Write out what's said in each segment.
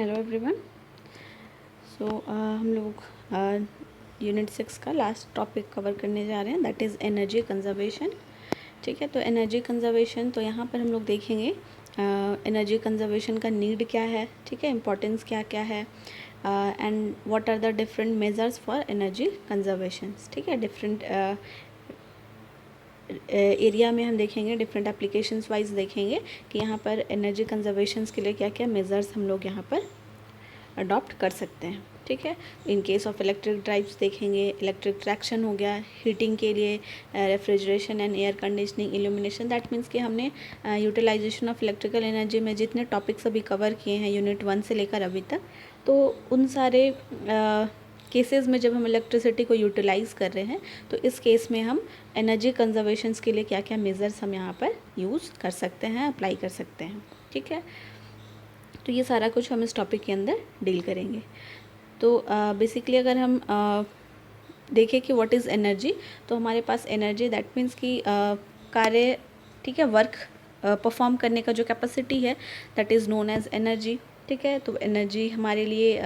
Hello everyone. हम लोग unit 6 का लास्ट टॉपिक कवर करने जा रहे हैं, दैट इज़ एनर्जी कंजर्वेशन। ठीक है, तो एनर्जी कंजर्वेशन, तो यहाँ पर हम लोग देखेंगे एनर्जी कंजर्वेशन का नीड क्या है, ठीक है, इम्पोर्टेंस क्या क्या है, and what are the different measures for energy conservation. ठीक है, डिफरेंट एरिया में हम देखेंगे, डिफरेंट एप्लीकेशंस वाइज देखेंगे कि यहाँ पर एनर्जी कंजर्वेशंस के लिए क्या क्या मेजर्स हम लोग यहाँ पर अडॉप्ट कर सकते हैं। ठीक है, in case of electric drives देखेंगे, इलेक्ट्रिक ट्रैक्शन हो गया, हीटिंग के लिए refrigeration and air conditioning, illumination, that means कि हमने यूटिलाइजेशन ऑफ इलेक्ट्रिकल एनर्जी में जितने टॉपिक्स अभी कवर किए हैं यूनिट 1 से लेकर अभी तक, तो उन सारे केसेस में जब हम इलेक्ट्रिसिटी को यूटिलाइज़ कर रहे हैं तो इस केस में हम एनर्जी कंजर्वेशंस के लिए क्या क्या मेजर्स हम यहाँ पर यूज़ कर सकते हैं, अप्लाई कर सकते हैं। ठीक है, तो ये सारा कुछ हम इस टॉपिक के अंदर डील करेंगे। तो बेसिकली अगर हम देखें कि व्हाट इज़ एनर्जी, तो हमारे पास एनर्जी दैट मीन्स कि कार्य, ठीक है, वर्क परफॉर्म करने का जो कैपेसिटी है that is known as energy. ठीक है, तो एनर्जी हमारे लिए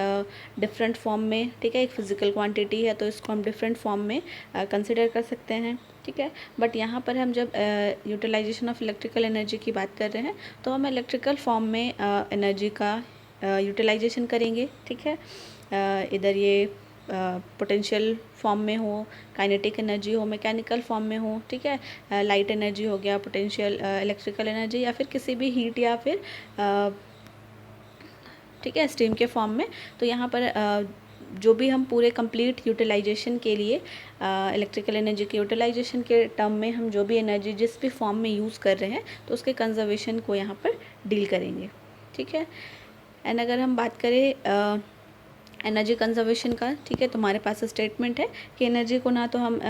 डिफरेंट फॉर्म में, ठीक है, एक फिज़िकल क्वांटिटी है तो इसको हम डिफरेंट फॉर्म में कंसिडर कर सकते हैं। ठीक है, बट यहाँ पर हम जब यूटिलाइजेशन ऑफ इलेक्ट्रिकल एनर्जी की बात कर रहे हैं तो हम इलेक्ट्रिकल फॉर्म में एनर्जी का यूटिलाइजेशन करेंगे। ठीक है, इधर ये पोटेंशियल फॉर्म में हो, काइनेटिक एनर्जी हो, मैकेनिकल फॉर्म में हो, ठीक है, लाइट एनर्जी हो गया, पोटेंशियल इलेक्ट्रिकल एनर्जी, या फिर किसी भी हीट या फिर ठीक है स्टीम के फॉर्म में। तो यहाँ पर जो भी हम पूरे कंप्लीट यूटिलाइजेशन के लिए इलेक्ट्रिकल एनर्जी के यूटिलाइजेशन के टर्म में हम जो भी एनर्जी जिस भी फॉर्म में यूज़ कर रहे हैं तो उसके कंजर्वेशन को यहाँ पर डील करेंगे। ठीक है, एंड अगर हम बात करें एनर्जी कंजर्वेशन का, ठीक है, तो हमारे पास स्टेटमेंट है कि एनर्जी को ना तो हम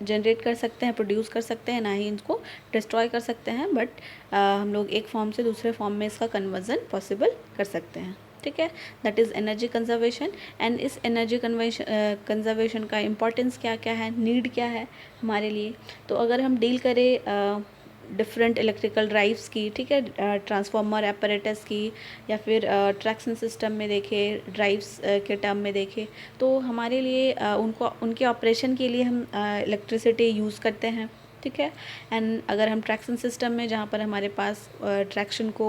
जनरेट कर सकते हैं, प्रोड्यूस कर सकते हैं, ना ही इनको डिस्ट्रॉय कर सकते हैं, बट हम लोग एक फॉर्म से दूसरे फॉर्म में इसका कन्वर्जन पॉसिबल कर सकते हैं। ठीक है, that is energy conservation. And इस एनर्जी कंजर्वेशन का इम्पोर्टेंस क्या क्या है, नीड क्या है हमारे लिए। तो अगर हम डील करें डिफरेंट इलेक्ट्रिकल ड्राइव्स की, ठीक है, ट्रांसफार्मर एपरेटस की, या फिर ट्रैक्शन सिस्टम में देखें, ड्राइव्स के टर्म में देखें, तो हमारे लिए उनको उनके ऑपरेशन के लिए हम इलेक्ट्रिसिटी यूज़ करते हैं। ठीक है, एंड अगर हम ट्रैक्शन सिस्टम में, जहाँ पर हमारे पास ट्रैक्शन को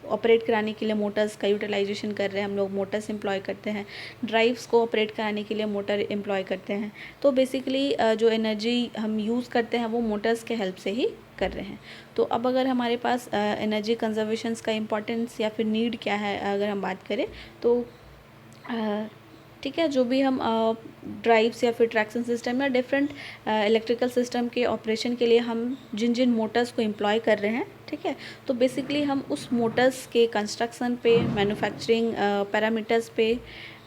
ऑपरेट कराने के लिए मोटर्स का यूटिलाइजेशन कर रहे हैं, हम लोग मोटर्स एम्प्लॉय करते हैं, ड्राइव्स को ऑपरेट कराने के लिए मोटर एम्प्लॉय करते हैं, तो बेसिकली जो एनर्जी हम यूज़ करते हैं वो मोटर्स के हेल्प से ही कर रहे हैं। तो अब अगर हमारे पास एनर्जी कंजर्वेशंस का इम्पोर्टेंस या फिर नीड क्या है अगर हम बात करें तो ठीक है, जो भी हम ड्राइव्स या फिर ट्रैक्शन सिस्टम या डिफरेंट इलेक्ट्रिकल सिस्टम के ऑपरेशन के लिए हम जिन जिन मोटर्स को एम्प्लॉय कर रहे हैं, ठीक है, तो बेसिकली हम उस मोटर्स के कंस्ट्रक्शन पे, मैन्युफैक्चरिंग पैरामीटर्स पे,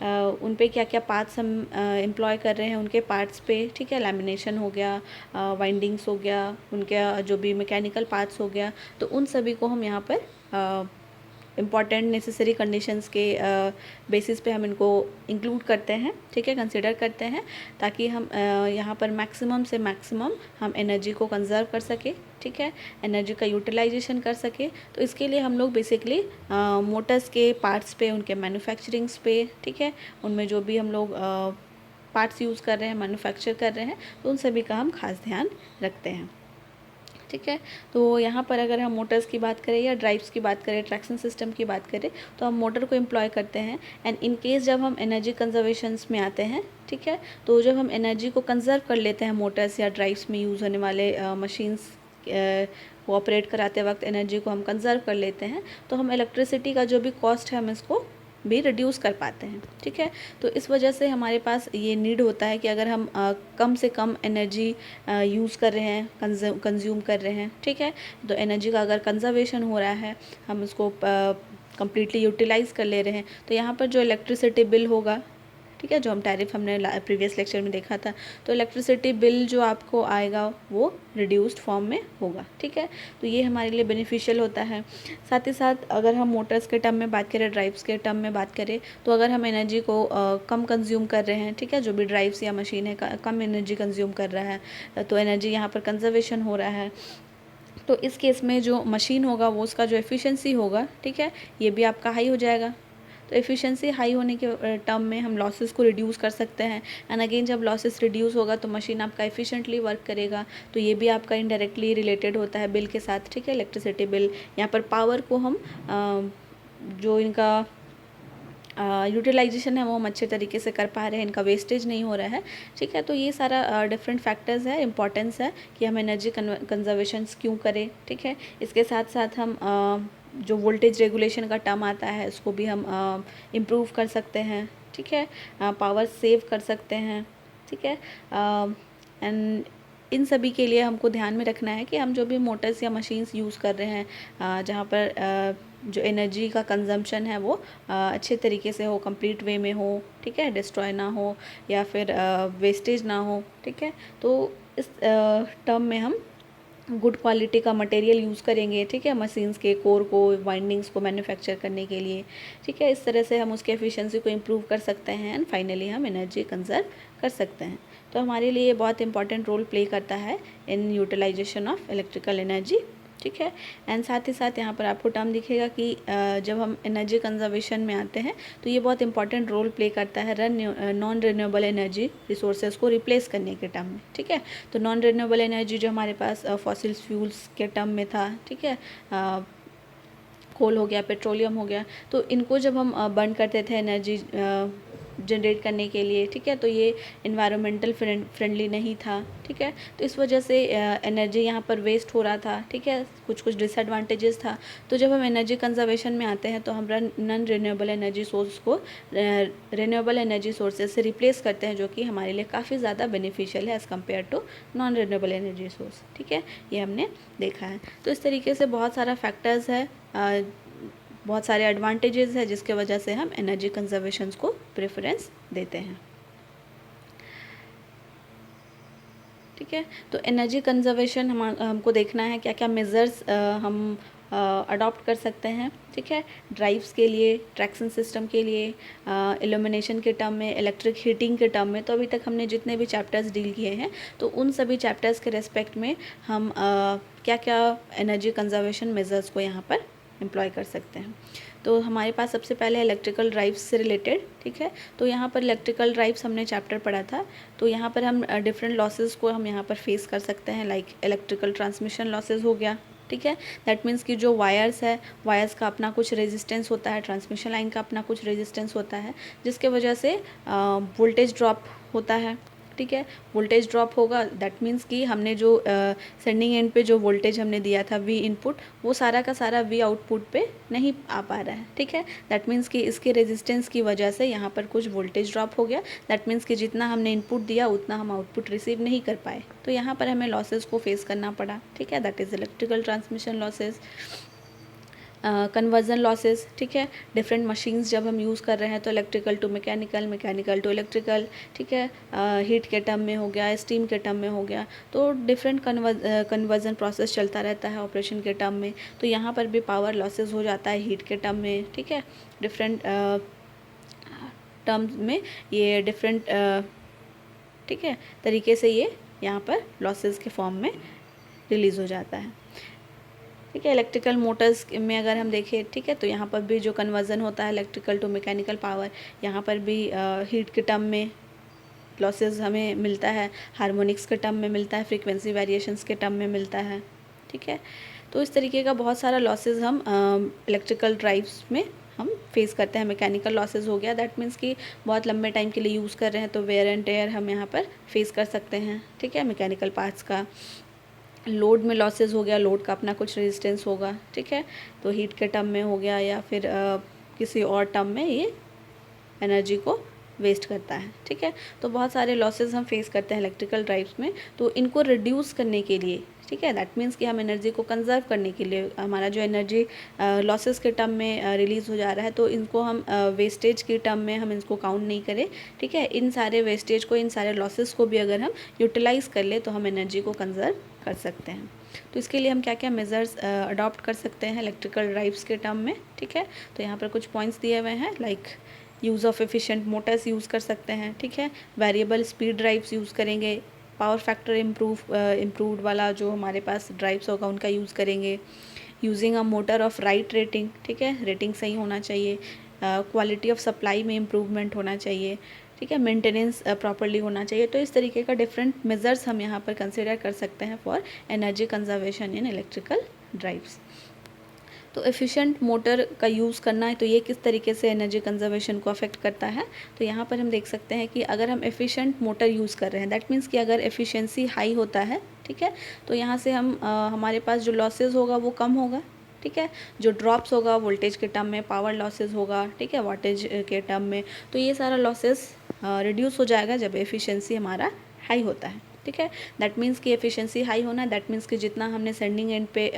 उन पे क्या क्या पार्ट्स हम एम्प्लॉय कर रहे हैं उनके पार्ट्स पे, ठीक है, लैमिनेशन हो गया, वाइंडिंग्स हो गया, उनके जो भी मैकेनिकल पार्ट्स हो गया, तो उन सभी को हम यहाँ पर इम्पॉर्टेंट नेसेसरी कंडीशंस के बेसिस पे हम इनको इंक्लूड करते हैं, ठीक है, कंसिडर करते हैं, ताकि हम यहाँ पर मैक्सिमम से मैक्सिमम हम एनर्जी को कंजर्व कर सके, ठीक है, एनर्जी का यूटिलाइजेशन कर सके। तो इसके लिए हम लोग बेसिकली मोटर्स के पार्ट्स पे, उनके मैन्युफैक्चरिंग्स पे, ठीक है, उनमें जो भी हम लोग पार्ट्स यूज़ कर रहे हैं, मैन्युफैक्चर कर रहे हैं, तो उन सभी का हम खास ध्यान रखते हैं। ठीक है, तो यहाँ पर अगर हम मोटर्स की बात करें या ड्राइव्स की बात करें, ट्रैक्शन सिस्टम की बात करें, तो हम मोटर को एम्प्लॉय करते हैं। एंड इन केस जब हम एनर्जी कंजर्वेशंस में आते हैं, ठीक है, तो जब हम एनर्जी को कंजर्व कर लेते हैं मोटर्स या ड्राइव्स में यूज़ होने वाले मशीन्स को ऑपरेट कराते वक्त एनर्जी को हम कंजर्व कर लेते हैं, तो हम इलेक्ट्रिसिटी का जो भी कॉस्ट है हम इसको भी रिड्यूस कर पाते हैं। ठीक है, तो इस वजह से हमारे पास ये नीड होता है कि अगर हम कम से कम एनर्जी यूज़ कर रहे हैं, कंज्यूम कर रहे हैं, ठीक है, तो एनर्जी का अगर कंजर्वेशन हो रहा है, हम उसको कम्प्लीटली यूटिलाइज़ कर ले रहे हैं, तो यहाँ पर जो इलेक्ट्रिसिटी बिल होगा, ठीक है, जो हम टैरिफ हमने प्रीवियस लेक्चर में देखा था, तो इलेक्ट्रिसिटी बिल जो आपको आएगा वो रिड्यूस्ड फॉर्म में होगा। ठीक है, तो ये हमारे लिए बेनिफिशियल होता है। साथ ही साथ अगर हम मोटर्स के टर्म में बात करें, ड्राइव्स के टर्म में बात करें, तो अगर हम एनर्जी को कम कंज्यूम कर रहे हैं, ठीक है, जो भी ड्राइव्स या मशीन है कम एनर्जी कंज्यूम कर रहा है, तो एनर्जी यहाँ पर कंजर्वेशन हो रहा है, तो इस केस में जो मशीन होगा वो उसका जो एफिशिएंसी होगा, ठीक है, ये भी आपका हाई हो जाएगा। तो एफिशिएंसी हाई होने के टर्म में हम लॉसेस को रिड्यूस कर सकते हैं। एंड अगेन जब लॉसेस रिड्यूस होगा तो मशीन आपका एफिशिएंटली वर्क करेगा, तो ये भी आपका इनडायरेक्टली रिलेटेड होता है बिल के साथ, ठीक है, इलेक्ट्रिसिटी बिल। यहाँ पर पावर को हम जो इनका यूटिलाइजेशन है वो हम अच्छे तरीके से कर पा रहे हैं, इनका वेस्टेज नहीं हो रहा है, ठीक है। तो ये सारा डिफरेंट फैक्टर्स है, इंपॉर्टेंस है कि हम एनर्जी कंजर्वेशन क्यों करें, ठीक है। इसके साथ साथ हम जो वोल्टेज रेगुलेशन का टर्म आता है उसको भी हम इम्प्रूव कर सकते हैं, ठीक है, पावर सेव कर सकते हैं, ठीक है। एंड इन सभी के लिए हमको ध्यान में रखना है कि हम जो भी मोटर्स या मशीन्स यूज़ कर रहे हैं जहाँ पर जो एनर्जी का कंजम्पशन है वो अच्छे तरीके से हो, कंप्लीट वे में हो, ठीक है, डिस्ट्रॉय ना हो या फिर वेस्टेज ना हो, ठीक है। तो इस टर्म में हम गुड क्वालिटी का मटेरियल यूज़ करेंगे, ठीक है, मशीन्स के कोर को, वाइंडिंग्स को मैन्युफैक्चर करने के लिए, ठीक है। इस तरह से हम उसके एफिशिएंसी को इम्प्रूव कर सकते हैं एंड फाइनली हम एनर्जी कंजर्व कर सकते हैं। तो हमारे लिए ये बहुत इंपॉर्टेंट रोल प्ले करता है इन यूटिलाइजेशन ऑफ इलेक्ट्रिकल एनर्जी, ठीक है। एंड साथ ही साथ यहाँ पर आपको टर्म दिखेगा कि जब हम एनर्जी कंजर्वेशन में आते हैं तो ये बहुत इंपॉर्टेंट रोल प्ले करता है नॉन रिन्यूएबल एनर्जी रिसोर्सेज को रिप्लेस करने के टर्म में, ठीक है। तो नॉन रिन्यूएबल एनर्जी जो हमारे पास फॉसिल फ्यूल्स के टर्म में था, ठीक है, कोल हो गया, पेट्रोलियम हो गया, तो इनको जब हम बर्न करते थे एनर्जी जनरेट करने के लिए, ठीक है, तो ये इन्वायरमेंटल फ्रेंडली नहीं था, ठीक है। तो इस वजह से एनर्जी यहाँ पर वेस्ट हो रहा था, ठीक है, कुछ डिसएडवांटेजेस था। तो जब हम एनर्जी कंजर्वेशन में आते हैं तो हम नॉन रिन्यूएबल एनर्जी सोर्स को रिन्यूएबल एनर्जी सोर्सेज से रिप्लेस करते हैं, जो कि हमारे लिए काफ़ी ज़्यादा बेनिफिशियल है as compare to non renewable energy source, ठीक है, ये हमने देखा है। तो इस तरीके से बहुत सारा फैक्टर्स है, बहुत सारे एडवांटेजेस है जिसके वजह से हम एनर्जी कंजर्वेशंस को प्रेफरेंस देते हैं, ठीक है। तो एनर्जी कंजर्वेशन हमको देखना है क्या क्या मेजर्स हम अडॉप्ट कर सकते हैं, ठीक है, ड्राइव्स के लिए, ट्रैक्शन सिस्टम के लिए, इल्यूमिनेशन के टर्म में, इलेक्ट्रिक हीटिंग के टर्म में। तो अभी तक हमने जितने भी चैप्टर्स डील किए हैं तो उन सभी चैप्टर्स के रेस्पेक्ट में हम क्या क्या एनर्जी कंजर्वेशन मेजर्स को यहाँ पर एम्प्लॉय कर सकते हैं। तो हमारे पास सबसे पहले इलेक्ट्रिकल ड्राइव्स से रिलेटेड, ठीक है। तो यहाँ पर इलेक्ट्रिकल ड्राइव्स हमने चैप्टर पढ़ा था, तो यहाँ पर हम डिफरेंट लॉसेस को हम यहाँ पर फेस कर सकते हैं, लाइक इलेक्ट्रिकल ट्रांसमिशन लॉसेस हो गया, ठीक है। दैट मीन्स कि जो वायर्स है, वायर्स का अपना कुछ रेजिस्टेंस होता है, ट्रांसमिशन लाइन का अपना कुछ रेजिस्टेंस होता है, जिसके वजह से वोल्टेज ड्रॉप होता है, ठीक है। वोल्टेज ड्रॉप होगा, दैट मीन्स कि हमने जो सेंडिंग एंड पे जो वोल्टेज हमने दिया था वी इनपुट, वो सारा का सारा वी आउटपुट पे नहीं आ पा रहा है, ठीक है। दैट मीन्स कि इसके रेजिस्टेंस की वजह से यहाँ पर कुछ वोल्टेज ड्रॉप हो गया। दैट मीन्स कि जितना हमने इनपुट दिया उतना हम आउटपुट रिसीव नहीं कर पाए, तो यहाँ पर हमें लॉसेस को फेस करना पड़ा, ठीक है। That is electrical transmission losses. Conversion losses, ठीक है, डिफरेंट मशीन्स जब हम यूज़ कर रहे हैं तो electrical to mechanical, mechanical to electrical, ठीक है, हीट के टर्म में हो गया, स्टीम के टर्म में हो गया, तो डिफरेंट कन्वर्जन प्रोसेस चलता रहता है ऑपरेशन के टर्म में। तो यहाँ पर भी पावर लॉसेस हो जाता है हीट के टर्म में, ठीक है, डिफरेंट टर्म्स में ये डिफरेंट, ठीक है, तरीके से ये यहाँ पर लॉसेस के फॉर्म में रिलीज़ हो जाता है, ठीक है। इलेक्ट्रिकल मोटर्स में अगर हम देखें, ठीक है, तो यहाँ पर भी जो कन्वर्जन होता है इलेक्ट्रिकल टू मैकेनिकल पावर, यहाँ पर भी हीट के टर्म में लॉसेस हमें मिलता है, हार्मोनिक्स के टर्म में मिलता है, फ्रीक्वेंसी वेरिएशंस के टर्म में मिलता है, ठीक है। तो इस तरीके का बहुत सारा लॉसेस हम इलेक्ट्रिकल ड्राइव्स में हम फेस करते हैं। मैकेनिकल लॉसेस हो गया, दैट मीन्स कि बहुत लंबे टाइम के लिए यूज़ कर रहे हैं तो वेयर एंड टेयर हम यहाँ पर फेस कर सकते हैं, ठीक है, मैकेनिकल पार्ट्स का। लोड में लॉसेस हो गया, लोड का अपना कुछ रेजिस्टेंस होगा, ठीक है, तो हीट के टर्म में हो गया या फिर किसी और टर्म में ये एनर्जी को वेस्ट करता है, ठीक है। तो बहुत सारे लॉसेस हम फेस करते हैं इलेक्ट्रिकल ड्राइव्स में, तो इनको रिड्यूस करने के लिए, ठीक है, दैट मीन्स कि हम एनर्जी को कंजर्व करने के लिए, हमारा जो एनर्जी लॉसेस के टर्म में रिलीज़ हो जा रहा है तो इनको हम वेस्टेज के टर्म में हम इसको काउंट नहीं करें, ठीक है। इन सारे वेस्टेज को, इन सारे लॉसेस को भी अगर हम यूटिलाइज़ कर ले तो हम एनर्जी को कंजर्व कर सकते हैं। तो इसके लिए हम क्या क्या मेजर्स अडॉप्ट कर सकते हैं इलेक्ट्रिकल ड्राइव्स के टर्म में, ठीक है। तो यहाँ पर कुछ पॉइंट्स दिए हुए हैं, like use of efficient Motors use कर सकते हैं, ठीक है, वेरिएबल स्पीड ड्राइव्स यूज़ करेंगे, पावर फैक्टर इम्प्रूव्ड वाला जो हमारे पास ड्राइव्स होगा उनका यूज़ करेंगे, using a motor of right rating, ठीक है, रेटिंग सही होना चाहिए, क्वालिटी ऑफ सप्लाई में इम्प्रूवमेंट होना चाहिए, ठीक है, मेंटेनेंस प्रॉपरली होना चाहिए। तो इस तरीके का डिफरेंट मेजर्स हम यहाँ पर कंसिडर कर सकते हैं for energy conservation in electrical drives. तो एफिशिएंट मोटर का यूज़ करना है तो ये किस तरीके से एनर्जी कंजर्वेशन को अफेक्ट करता है। तो यहाँ पर हम देख सकते हैं कि अगर हम एफिशिएंट मोटर यूज़ कर रहे हैं, दैट मीन्स कि अगर एफिशिएंसी हाई होता है, ठीक है, तो यहाँ से हम हमारे पास जो लॉसेज होगा वो कम होगा, ठीक है, जो ड्रॉप्स होगा वोल्टेज के टर्म में, पावर लॉसेज होगा, ठीक है, वाटेज के टर्म में, तो ये सारा लॉसेस रिड्यूस हो जाएगा जब एफिशिएंसी हमारा हाई होता है, ठीक है। दैट मीन्स कि एफिशिएंसी हाई होना, दैट मीन्स कि जितना हमने सेंडिंग एंड पे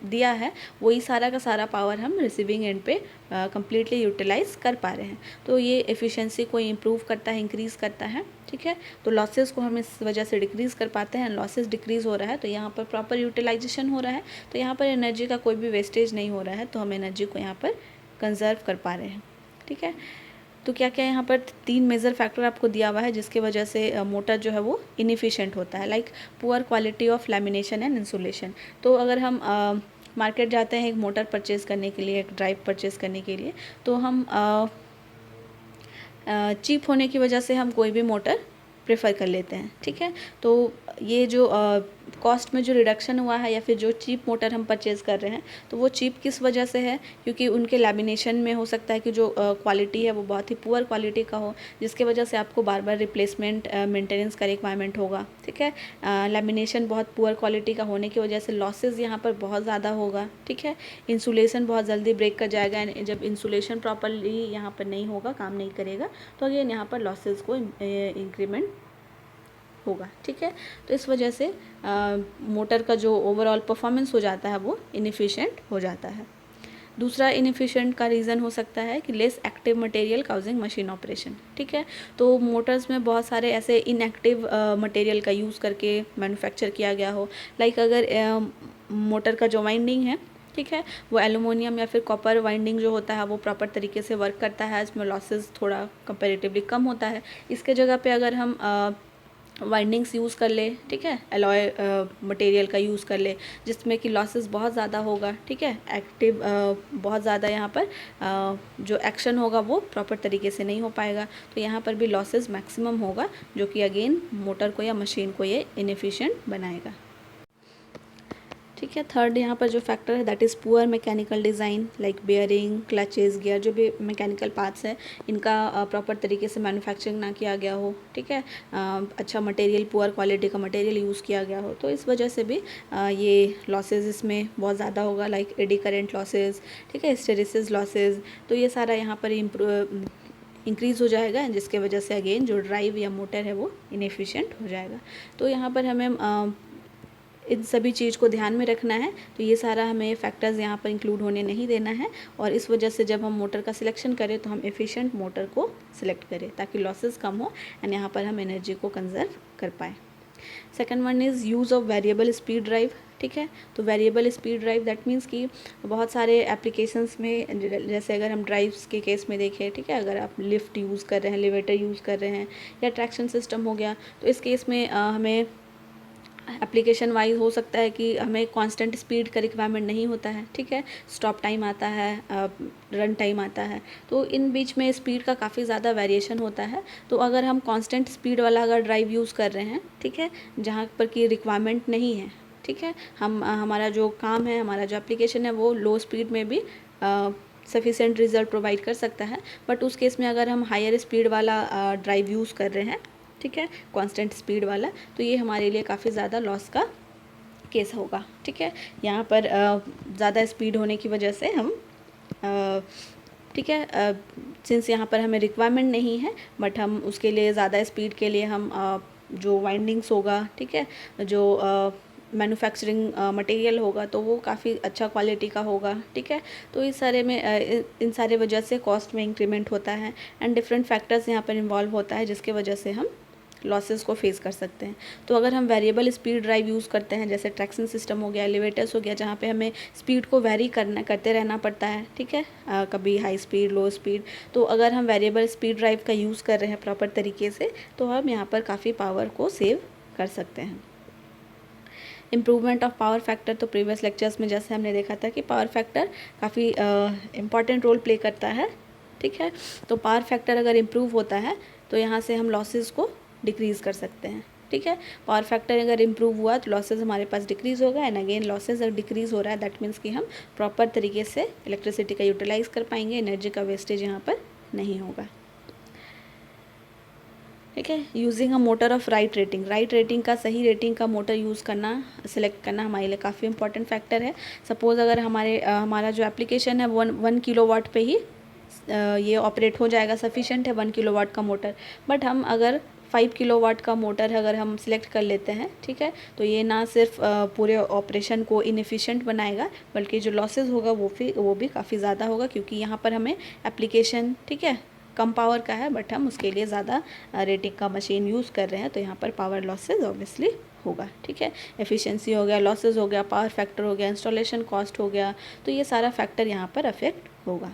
दिया है वही सारा का सारा पावर हम रिसीविंग एंड पे कम्प्लीटली यूटिलाइज कर पा रहे हैं। तो ये एफिशिएंसी को इम्प्रूव करता है, इंक्रीज़ करता है, ठीक है। तो लॉसेस को हम इस वजह से डिक्रीज़ कर पाते हैं, लॉसेस डिक्रीज़ हो रहा है तो यहाँ पर प्रॉपर यूटिलाइजेशन हो रहा है, तो यहाँ पर एनर्जी का कोई भी वेस्टेज नहीं हो रहा है, तो हम एनर्जी को यहाँ पर कंजर्व कर पा रहे हैं, ठीक है। तो क्या क्या यहाँ पर 3 मेजर फैक्टर आपको दिया हुआ है जिसकी वजह से मोटर जो है वो इनएफिशिएंट होता है, like poor quality of lamination and insulation. तो अगर हम मार्केट जाते हैं एक मोटर परचेज़ करने के लिए, एक ड्राइव परचेज़ करने के लिए, तो हम चीप होने की वजह से हम कोई भी मोटर प्रेफर कर लेते हैं, ठीक है। तो ये जो कॉस्ट में जो रिडक्शन हुआ है या फिर जो चीप मोटर हम परचेज़ कर रहे हैं तो वो चीप किस वजह से है, क्योंकि उनके लैमिनेशन में हो सकता है कि जो क्वालिटी है वो बहुत ही पुअर क्वालिटी का हो, जिसके वजह से आपको बार बार रिप्लेसमेंट मेंटेनेंस का रिक्वायरमेंट होगा, ठीक है। लैमिनेशन बहुत पुअर क्वालिटी का होने की वजह से लॉसेज यहाँ पर बहुत ज़्यादा होगा, ठीक है। इंसुलेशन बहुत जल्दी ब्रेक कर जाएगा, एंड जब इंसुलेशन प्रॉपरली यहाँ पर नहीं होगा, काम नहीं करेगा, तो अगेन यहाँ पर लॉसेज को इंक्रीमेंट होगा, ठीक है। तो इस वजह से मोटर का जो ओवरऑल परफॉर्मेंस हो जाता है वो इनएफिशिएंट हो जाता है। दूसरा इनएफिशिएंट का रीज़न हो सकता है कि less active material causing machine operation, ठीक है। तो मोटर्स में बहुत सारे ऐसे इनएक्टिव मटेरियल का यूज़ करके मैन्युफैक्चर किया गया हो, लाइक अगर मोटर का जो वाइंडिंग है, ठीक है, वो एलुमिनियम या फिर कॉपर वाइंडिंग जो होता है वो प्रॉपर तरीके से वर्क करता है, इसमें लॉसेस थोड़ा कंपेरेटिवली कम होता है। इसके जगह पे अगर हम वाइंडिंग्स यूज़ कर ले, ठीक है, एलॉय मटेरियल का यूज़ कर ले जिसमें कि लॉसेस बहुत ज़्यादा होगा, ठीक है, एक्टिव बहुत ज़्यादा यहाँ पर जो एक्शन होगा वो प्रॉपर तरीके से नहीं हो पाएगा, तो यहाँ पर भी लॉसेस मैक्सिमम होगा, जो कि अगेन मोटर को या मशीन को ये इनएफिशिएंट बनाएगा, ठीक है। थर्ड यहाँ पर जो फैक्टर है that is poor mechanical design, like bearing, clutches, gear, जो भी मैकेनिकल पार्ट्स है इनका प्रॉपर तरीके से मैन्युफैक्चरिंग ना किया गया हो, ठीक है, अच्छा मटेरियल, पुअर क्वालिटी का मटेरियल यूज़ किया गया हो, तो इस वजह से भी ये लॉसेज इसमें बहुत ज़्यादा होगा, लाइक एडी करेंट लॉसेज, ठीक है, हिस्टेरिसिस लॉसेज, तो ये सारा यहाँ पर इंक्रीज़ हो जाएगा, जिसके वजह से अगेन जो ड्राइव या मोटर है वो इनएफिशिएंट हो जाएगा। तो यहाँ पर हमें इन सभी चीज़ को ध्यान में रखना है, तो ये सारा हमें फैक्टर्स यहाँ पर इंक्लूड होने नहीं देना है, और इस वजह से जब हम मोटर का सिलेक्शन करें तो हम एफिशिएंट मोटर को सिलेक्ट करें ताकि लॉसेस कम हो एंड यहाँ पर हम एनर्जी को कंजर्व कर पाएँ। Second one is use of variable speed drive, ठीक है। तो variable speed drive that means कि बहुत सारे एप्लीकेशंस में, जैसे अगर हम ड्राइव्स के केस में देखें, ठीक है, अगर आप लिफ्ट यूज़ कर रहे हैं, एलिवेटर यूज़ कर रहे हैं या ट्रैक्शन सिस्टम हो गया, तो इस केस में हमें एप्लीकेशन वाइज हो सकता है कि हमें कांस्टेंट स्पीड का रिक्वायरमेंट नहीं होता है, ठीक है, स्टॉप टाइम आता है, रन टाइम आता है, तो इन बीच में स्पीड का काफ़ी ज़्यादा वेरिएशन होता है। तो अगर हम कांस्टेंट स्पीड वाला अगर ड्राइव यूज़ कर रहे हैं, ठीक है, जहाँ पर कि रिक्वायरमेंट नहीं है, ठीक है, हमारा जो काम है, हमारा जो एप्लीकेशन है वो लो स्पीड में भी सफिशेंट रिजल्ट प्रोवाइड कर सकता है, बट उस केस में अगर हम हायर स्पीड वाला ड्राइव यूज़ कर रहे हैं, ठीक है, कांस्टेंट स्पीड वाला, तो ये हमारे लिए काफ़ी ज़्यादा लॉस का केस होगा, ठीक है। यहाँ पर ज़्यादा स्पीड होने की वजह से हम ठीक है, सिंस यहाँ पर हमें रिक्वायरमेंट नहीं है, बट हम उसके लिए ज़्यादा स्पीड के लिए हम जो वाइंडिंग्स होगा, ठीक है, जो मैन्युफैक्चरिंग मटेरियल होगा तो वो काफ़ी अच्छा क्वालिटी का होगा, ठीक है। तो इस सारे में इन सारे वजह से कॉस्ट में इंक्रीमेंट होता है एंड डिफरेंट फैक्टर्स यहाँ पर इन्वॉल्व होता है, जिसके वजह से हम लॉसेस को फेस कर सकते हैं। तो अगर हम वेरिएबल स्पीड ड्राइव यूज़ करते हैं, जैसे ट्रैक्शन सिस्टम हो गया, एलिवेटर्स हो गया, जहाँ पे हमें स्पीड को वेरी करते रहना पड़ता है, ठीक है, कभी हाई स्पीड, लो स्पीड, तो अगर हम वेरिएबल स्पीड ड्राइव का यूज़ कर रहे हैं प्रॉपर तरीके से, तो हम यहाँ पर काफ़ी पावर को सेव कर सकते हैं। इम्प्रूवमेंट ऑफ पावर फैक्टर, तो प्रीवियस लेक्चर्स में जैसे हमने देखा था कि पावर फैक्टर काफ़ी इम्पॉर्टेंट रोल प्ले करता है, ठीक है। तो पावर फैक्टर अगर इम्प्रूव होता है तो यहाँ से हम लॉसेस को डिक्रीज़ कर सकते हैं, ठीक है। पावर फैक्टर अगर इम्प्रूव हुआ तो लॉसेस हमारे पास डिक्रीज़ होगा, एंड अगेन लॉसेस अगर डिक्रीज़ हो रहा है दैट मीन्स कि हम प्रॉपर तरीके से इलेक्ट्रिसिटी का यूटिलाइज़ कर पाएंगे, एनर्जी का वेस्टेज यहाँ पर नहीं होगा, ठीक है। Using a motor of right rating का सही रेटिंग का मोटर यूज़ करना, सिलेक्ट करना हमारे लिए काफ़ी इंपॉर्टेंट फैक्टर है। सपोज़ अगर हमारा जो एप्लीकेशन है 1 किलोवाट पे ही ये ऑपरेट हो जाएगा, सफिशेंट है 1 किलोवाट का मोटर, बट हम अगर 5 किलोवाट का मोटर अगर हम सिलेक्ट कर लेते हैं, ठीक है, तो ये ना सिर्फ पूरे ऑपरेशन को इनएफिशिएंट बनाएगा बल्कि जो लॉसेस होगा वो भी काफ़ी ज़्यादा होगा, क्योंकि यहाँ पर हमें एप्लीकेशन, ठीक है, कम पावर का है बट हम उसके लिए ज़्यादा रेटिंग का मशीन यूज़ कर रहे हैं, तो यहाँ पर पावर लॉसेस ऑब्वियसली होगा, ठीक है। एफिशिएंसी हो गया, लॉसेस हो गया, पावर फैक्टर हो गया, इंस्टॉलेशन कॉस्ट हो गया, तो ये सारा फैक्टर यहाँ पर अफेक्ट होगा।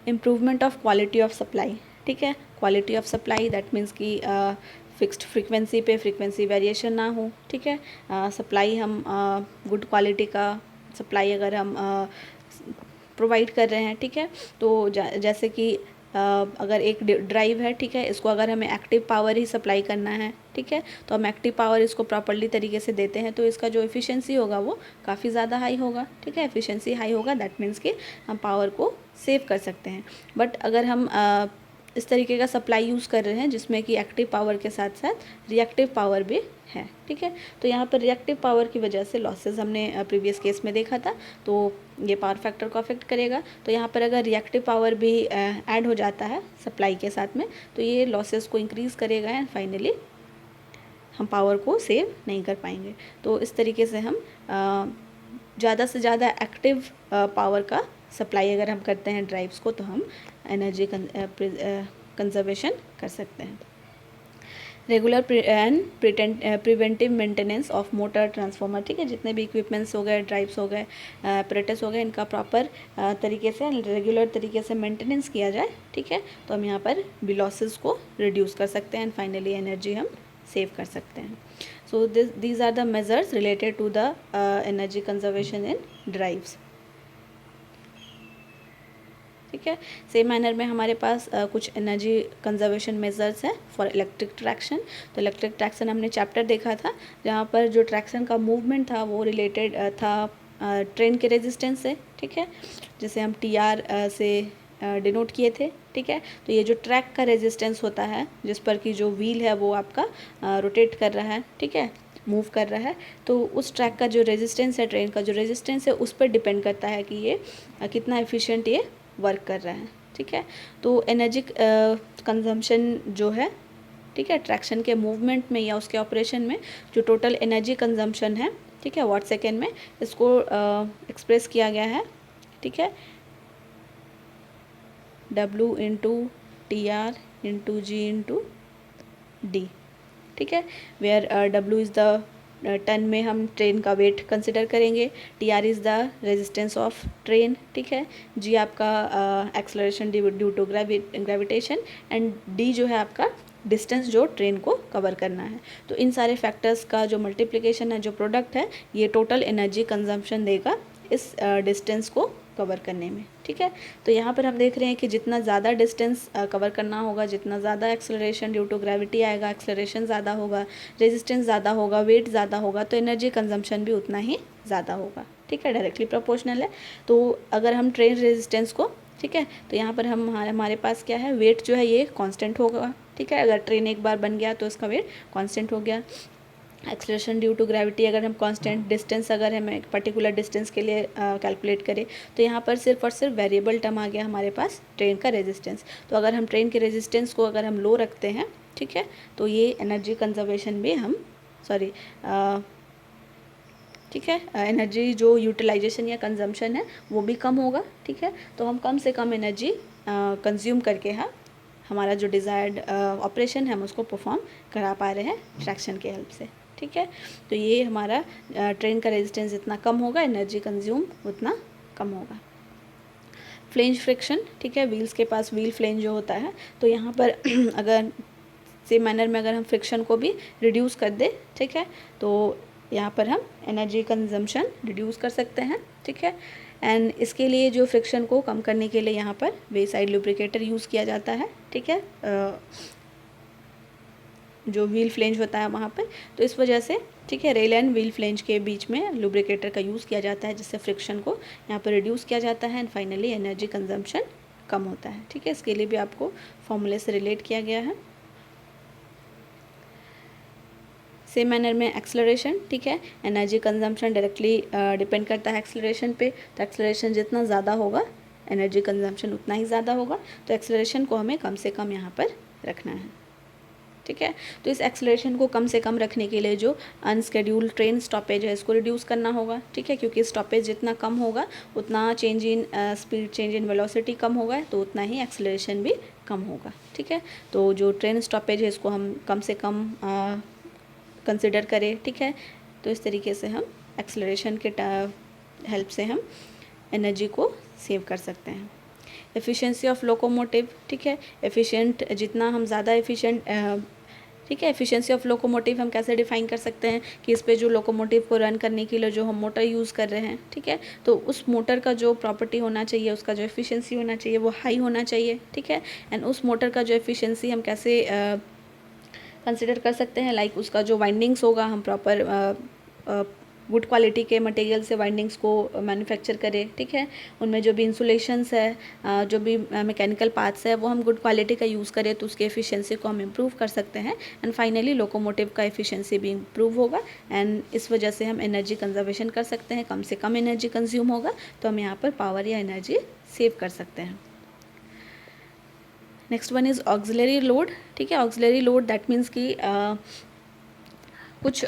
Improvement of quality of supply, ठीक है। Quality of supply that means कि फिक्स्ड फ्रीक्वेंसी पे फ्रीक्वेंसी वेरिएशन ना हो, ठीक है। सप्लाई हम गुड क्वालिटी का सप्लाई अगर हम प्रोवाइड कर रहे हैं, ठीक है। तो जैसे कि अगर एक ड्राइव है, ठीक है, इसको अगर हमें एक्टिव पावर ही सप्लाई करना है, ठीक है, तो हम एक्टिव पावर इसको प्रॉपर्ली तरीके से देते हैं तो इसका जो एफिशिएंसी होगा वो काफ़ी ज़्यादा हाई होगा, ठीक है। एफिशिएंसी हाई होगा दैट मीन्स कि हम पावर को सेव कर सकते हैं। बट अगर हम इस तरीके का सप्लाई यूज़ कर रहे हैं जिसमें कि एक्टिव पावर के साथ साथ रिएक्टिव पावर भी है, ठीक है, तो यहाँ पर रिएक्टिव पावर की वजह से लॉसेस हमने प्रीवियस केस में देखा था, तो ये पावर फैक्टर को अफेक्ट करेगा। तो यहाँ पर अगर रिएक्टिव पावर भी ऐड हो जाता है सप्लाई के साथ में तो ये लॉसेस को इंक्रीज़ करेगा एंड फाइनली हम पावर को सेव नहीं कर पाएंगे। तो इस तरीके से हम ज़्यादा से ज़्यादा एक्टिव पावर का सप्लाई अगर हम करते हैं ड्राइव्स को तो हम एनर्जी कंजर्वेशन कर सकते हैं। Regular and preventive maintenance of motor transformer, ठीक है, जितने भी इक्विपमेंट्स हो गए, ड्राइव्स हो गए, अपरेटस हो गए, इनका प्रॉपर तरीके से रेगुलर तरीके से मेंटेनेंस किया जाए, ठीक है, तो हम यहाँ पर भी लॉसेस को रिड्यूस कर सकते हैं एंड फाइनली एनर्जी हम सेव कर सकते हैं। So these are the measures related to the energy conservation in drives, ठीक है। सेम मैनर में हमारे पास कुछ एनर्जी कंजर्वेशन मेजर्स हैं फॉर इलेक्ट्रिक ट्रैक्शन। तो इलेक्ट्रिक ट्रैक्शन हमने चैप्टर देखा था जहाँ पर जो ट्रैक्शन का मूवमेंट था वो रिलेटेड था ट्रेन के रेजिस्टेंस से, ठीक है, जिसे हम TR से डिनोट किए थे, ठीक है। तो ये जो ट्रैक का रेजिस्टेंस होता है जिस पर कि जो व्हील है वो आपका रोटेट कर रहा है, ठीक है, मूव कर रहा है, तो उस ट्रैक का जो रेजिस्टेंस है, ट्रेन का जो रेजिस्टेंस है, उस पर डिपेंड करता है कि ये कितना एफिशिएंट ये वर्क कर रहा है, ठीक है। तो एनर्जी कंजम्पशन जो है, ठीक है, ट्रैक्शन के मूवमेंट में या उसके ऑपरेशन में जो टोटल एनर्जी कंजम्पशन है, ठीक है, वाट सेकेंड में इसको एक्सप्रेस किया गया है, ठीक है, W into TR into G into D, ठीक है, where W is the ton में हम ट्रेन का वेट कंसिडर करेंगे, TR is the resistance of train, ठीक है, G आपका acceleration due to gravitation and D जो है आपका डिस्टेंस जो ट्रेन को कवर करना है। तो इन सारे फैक्टर्स का जो मल्टीप्लिकेशन है, जो प्रोडक्ट है, ये टोटल एनर्जी कंजम्पशन देगा इस डिस्टेंस को कवर करने में, ठीक है। तो यहाँ पर हम देख रहे हैं कि जितना ज़्यादा डिस्टेंस कवर करना होगा, जितना ज़्यादा एक्सेलरेशन ड्यू टू ग्रेविटी आएगा, एक्सेलरेशन ज़्यादा होगा, रेजिस्टेंस ज़्यादा होगा, वेट ज़्यादा होगा, तो एनर्जी कंजम्पशन भी उतना ही ज़्यादा होगा, ठीक है, डायरेक्टली प्रोपोर्शनल है। तो अगर हम ट्रेन रेजिस्टेंस को, ठीक है, तो यहाँ पर हमारे पास क्या है, वेट जो है ये कांस्टेंट होगा, ठीक है, अगर ट्रेन एक बार बन गया तो इसका वेट कांस्टेंट हो गया। एक्सेलरेशन ड्यू टू ग्रेविटी अगर हम कांस्टेंट, डिस्टेंस अगर हम एक पर्टिकुलर डिस्टेंस के लिए कैलकुलेट करें तो यहाँ पर सिर्फ और सिर्फ वेरिएबल टर्म आ गया हमारे पास ट्रेन का रेजिस्टेंस। तो अगर हम ट्रेन के रेजिस्टेंस को अगर हम लो रखते हैं, ठीक है, तो ये एनर्जी कंजर्वेशन भी हम ठीक है, एनर्जी जो यूटिलाइजेशन या कंजम्पशन है वो भी कम होगा, ठीक है। तो हम कम से कम एनर्जी कंज्यूम करके हमारा जो डिज़ायर्ड ऑपरेशन है हम उसको परफॉर्म करा पा रहे हैं ट्रैक्शन के हेल्प से, ठीक है। तो ये हमारा ट्रेन का रेजिस्टेंस जितना कम होगा एनर्जी कंज्यूम उतना कम होगा। फ्लेंज फ्रिक्शन, ठीक है, व्हील्स के पास व्हील फ्लेंज जो होता है, तो यहाँ पर अगर सेम मैनर में अगर हम फ्रिक्शन को भी रिड्यूस कर दे, ठीक है, तो यहाँ पर हम एनर्जी कंजम्पशन रिड्यूस कर सकते हैं, ठीक है। एंड इसके लिए जो फ्रिक्शन को कम करने के लिए यहाँ पर वे साइड लुब्रिकेटर यूज़ किया जाता है, ठीक है, जो व्हील फ्लेंज होता है वहाँ पर। तो इस वजह से, ठीक है, रेल एंड व्हील फ्लेंज के बीच में लुब्रिकेटर का यूज़ किया जाता है, जिससे फ्रिक्शन को यहाँ पर रिड्यूस किया जाता है एंड फाइनली एनर्जी कंजम्पशन कम होता है, ठीक है। इसके लिए भी आपको फॉर्मूले से रिलेट किया गया है। सेम मैनर में एक्सेलरेशन, ठीक है, एनर्जी कंजम्पशन डायरेक्टली डिपेंड करता है एक्सेलरेशन पे। तो एक्सेलरेशन जितना ज़्यादा होगा एनर्जी कंजम्पशन उतना ही ज़्यादा होगा। तो एक्सेलरेशन को हमें कम से कम यहाँ पर रखना है, ठीक है। तो इस एक्सेलरेशन को कम से कम रखने के लिए जो अनस्केड्यूल्ड ट्रेन स्टॉपेज है इसको रिड्यूस करना होगा, ठीक है, क्योंकि स्टॉपेज जितना कम होगा उतना change in speed, change in velocity कम होगा, तो उतना ही एक्सेलरेशन भी कम होगा, ठीक है। तो जो ट्रेन स्टॉपेज है इसको हम कम से कम कंसिडर करें, ठीक है। तो इस तरीके से हम एक्सेलरेशन के हेल्प से हम एनर्जी को सेव कर सकते हैं। एफिशिएंसी ऑफ लोकोमोटिव, ठीक है, एफिशिएंट जितना हम ज़्यादा एफिशिएंट, ठीक है, एफिशिएंसी ऑफ लोकोमोटिव हम कैसे डिफाइन कर सकते हैं कि इस पे जो लोकोमोटिव को रन करने के लिए जो हम मोटर यूज़ कर रहे हैं, ठीक है, तो उस मोटर का जो प्रॉपर्टी होना चाहिए, उसका जो एफिशिएंसी होना चाहिए वो हाई होना चाहिए, ठीक है। एंड उस मोटर का जो एफिशिएंसी हम कैसे कंसिडर कर सकते हैं, लाइक उसका जो वाइंडिंग्स होगा हम प्रॉपर गुड क्वालिटी के मटेरियल से वाइंडिंग्स को मैन्युफैक्चर करें, ठीक है। उनमें जो भी इंसुलेशंस है, जो भी मैकेनिकल पार्ट्स है वो हम गुड क्वालिटी का यूज़ करें तो उसकी एफिशिएंसी को हम इम्प्रूव कर सकते हैं एंड फाइनली लोकोमोटिव का एफिशिएंसी भी इम्प्रूव होगा एंड इस वजह से हम एनर्जी कंजर्वेशन कर सकते हैं, कम से कम एनर्जी कंज्यूम होगा, तो हम यहाँ पर पावर या एनर्जी सेव कर सकते हैं। Next one is auxiliary load, ठीक है। ऑक्सिलरी लोड दैट मीन्स कि कुछ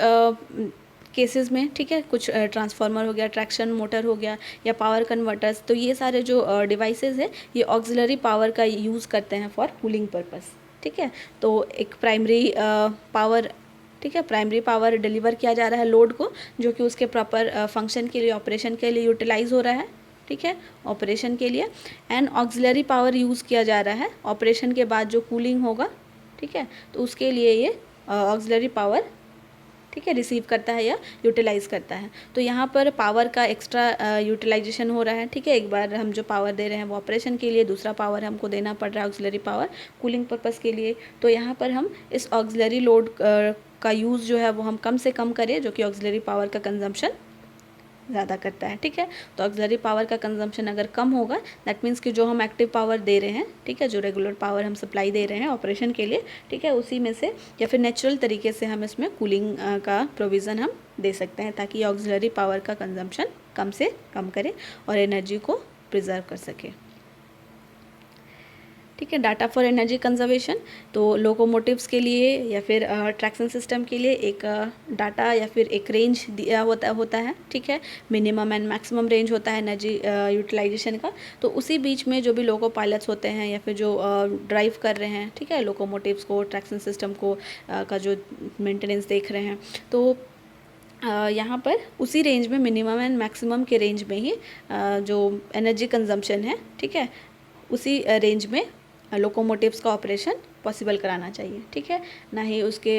केसेस में, ठीक है, कुछ ट्रांसफार्मर हो गया, ट्रैक्शन मोटर हो गया या पावर कन्वर्टर्स, तो ये सारे जो डिवाइसेस है ये ऑक्सिलरी पावर का यूज़ करते हैं फॉर कूलिंग पर्पस, ठीक है। तो एक प्राइमरी पावर, ठीक है, प्राइमरी पावर डिलीवर किया जा रहा है लोड को, जो कि उसके प्रॉपर फंक्शन के लिए, ऑपरेशन के लिए यूटिलाइज हो रहा है, ठीक है, ऑपरेशन के लिए। एंड ऑक्सिलरी पावर यूज़ किया जा रहा है ऑपरेशन के बाद जो कूलिंग होगा, ठीक है, तो उसके लिए ये ऑक्सिलरी पावर, ठीक है, रिसीव करता है या यूटिलाइज़ करता है। तो यहाँ पर पावर का एक्स्ट्रा यूटिलाइजेशन हो रहा है, ठीक है। एक बार हम जो पावर दे रहे हैं वो ऑपरेशन के लिए, दूसरा पावर हमको देना पड़ रहा है ऑक्सिलरी पावर कूलिंग पर्पस के लिए। तो यहाँ पर हम इस ऑक्सिलरी लोड का यूज़ जो है वो हम कम से कम करें, जो कि ऑक्सिलरी पावर का कंजम्पशन ज़्यादा करता है, ठीक है। तो ऑक्सिलरी पावर का कंजम्पशन अगर कम होगा दैट मीन्स कि जो हम एक्टिव पावर दे रहे हैं, ठीक है, जो रेगुलर पावर हम सप्लाई दे रहे हैं ऑपरेशन के लिए, ठीक है, उसी में से या फिर नेचुरल तरीके से हम इसमें कूलिंग का प्रोविज़न हम दे सकते हैं ताकि ऑक्सिलरी पावर का कंजम्पशन कम से कम करे और एनर्जी को प्रिजर्व कर सके, ठीक है। डाटा फॉर एनर्जी कंजर्वेशन, तो लोकोमोटिव्स के लिए या फिर ट्रैक्शन सिस्टम के लिए एक डाटा या फिर एक रेंज दिया होता है, ठीक है, मिनिमम एंड मैक्सिमम रेंज होता है एनर्जी यूटिलाइजेशन का। तो उसी बीच में जो भी लोको पायलट्स होते हैं या फिर जो ड्राइव कर रहे हैं, ठीक है, लोकोमोटिव्स को, ट्रैक्शन सिस्टम को का जो मेंटेनेंस देख रहे हैं, तो यहाँ पर उसी रेंज में, मिनिमम एंड मैक्सिमम के रेंज में ही जो एनर्जी कंजम्पशन है, ठीक है, उसी रेंज में लोकोमोटिव्स का ऑपरेशन पॉसिबल कराना चाहिए, ठीक है, ना ही उसके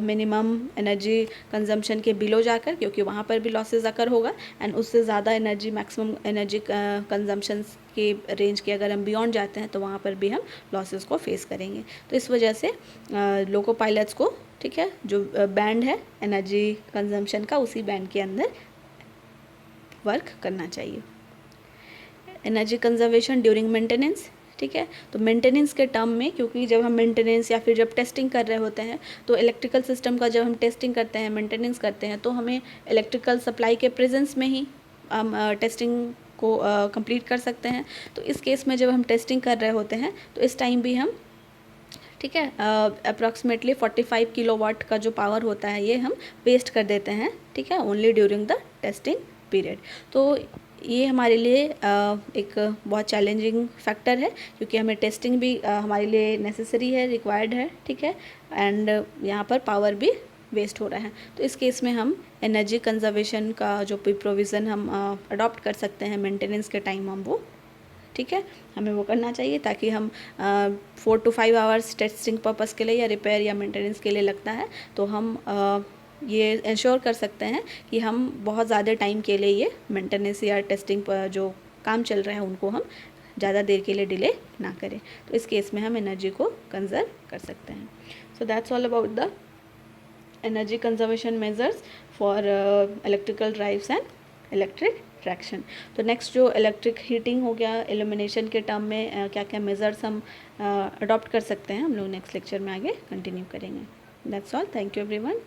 मिनिमम एनर्जी कंजम्पशन के बिलो जाकर, क्योंकि वहाँ पर भी लॉसेस अकर होगा एंड उससे ज़्यादा एनर्जी, मैक्सिमम एनर्जी कंजम्पशन के रेंज के अगर हम बियॉन्ड जाते हैं तो वहाँ पर भी हम लॉसेस को फेस करेंगे। तो इस वजह से लोको पायलट्स को, ठीक है, जो बैंड है एनर्जी कंजम्पशन का उसी बैंड के अंदर वर्क करना चाहिए। एनर्जी कंजर्वेशन ड्यूरिंग मेंटेनेंस, ठीक है, तो मेंटेनेंस के टर्म में, क्योंकि जब हम मेंटेनेंस या फिर जब टेस्टिंग कर रहे होते हैं तो इलेक्ट्रिकल सिस्टम का जब हम टेस्टिंग करते हैं, मेंटेनेंस करते हैं, तो हमें इलेक्ट्रिकल सप्लाई के प्रेजेंस में ही हम टेस्टिंग को कंप्लीट कर सकते हैं। तो इस केस में जब हम टेस्टिंग कर रहे होते हैं तो इस टाइम भी हम, ठीक है, अप्रॉक्सीमेटली 45 किलोवाट का जो पावर होता है ये हम वेस्ट कर देते हैं, ठीक है, only during the testing period. तो ये हमारे लिए एक बहुत चैलेंजिंग फैक्टर है, क्योंकि हमें टेस्टिंग भी हमारे लिए नेसेसरी है, रिक्वायर्ड है, ठीक है, एंड यहाँ पर पावर भी वेस्ट हो रहा है। तो इस केस में हम एनर्जी कंजर्वेशन का जो भी प्रोविज़न हम अडॉप्ट कर सकते हैं मेंटेनेंस के टाइम, हम वो, ठीक है, हमें वो करना चाहिए ताकि हम 4 to 5 आवर्स टेस्टिंग पर्पस के लिए या रिपेयर या मेंटेनेंस के लिए लगता है, तो हम ये इंश्योर कर सकते हैं कि हम बहुत ज़्यादा टाइम के लिए ये मेंटेनेंस या टेस्टिंग पर जो काम चल रहा है उनको हम ज़्यादा देर के लिए डिले ना करें। तो इस केस में हम एनर्जी को कंजर्व कर सकते हैं। So that's all about the energy conservation measures for electrical drives and electric traction. तो नेक्स्ट जो इलेक्ट्रिक हीटिंग हो गया, इल्यूमिनेशन के टर्म में क्या क्या मेजर्स हम अडॉप्ट कर सकते हैं, हम लोग नेक्स्ट लेक्चर में आगे कंटिन्यू करेंगे। That's all, thank you everyone.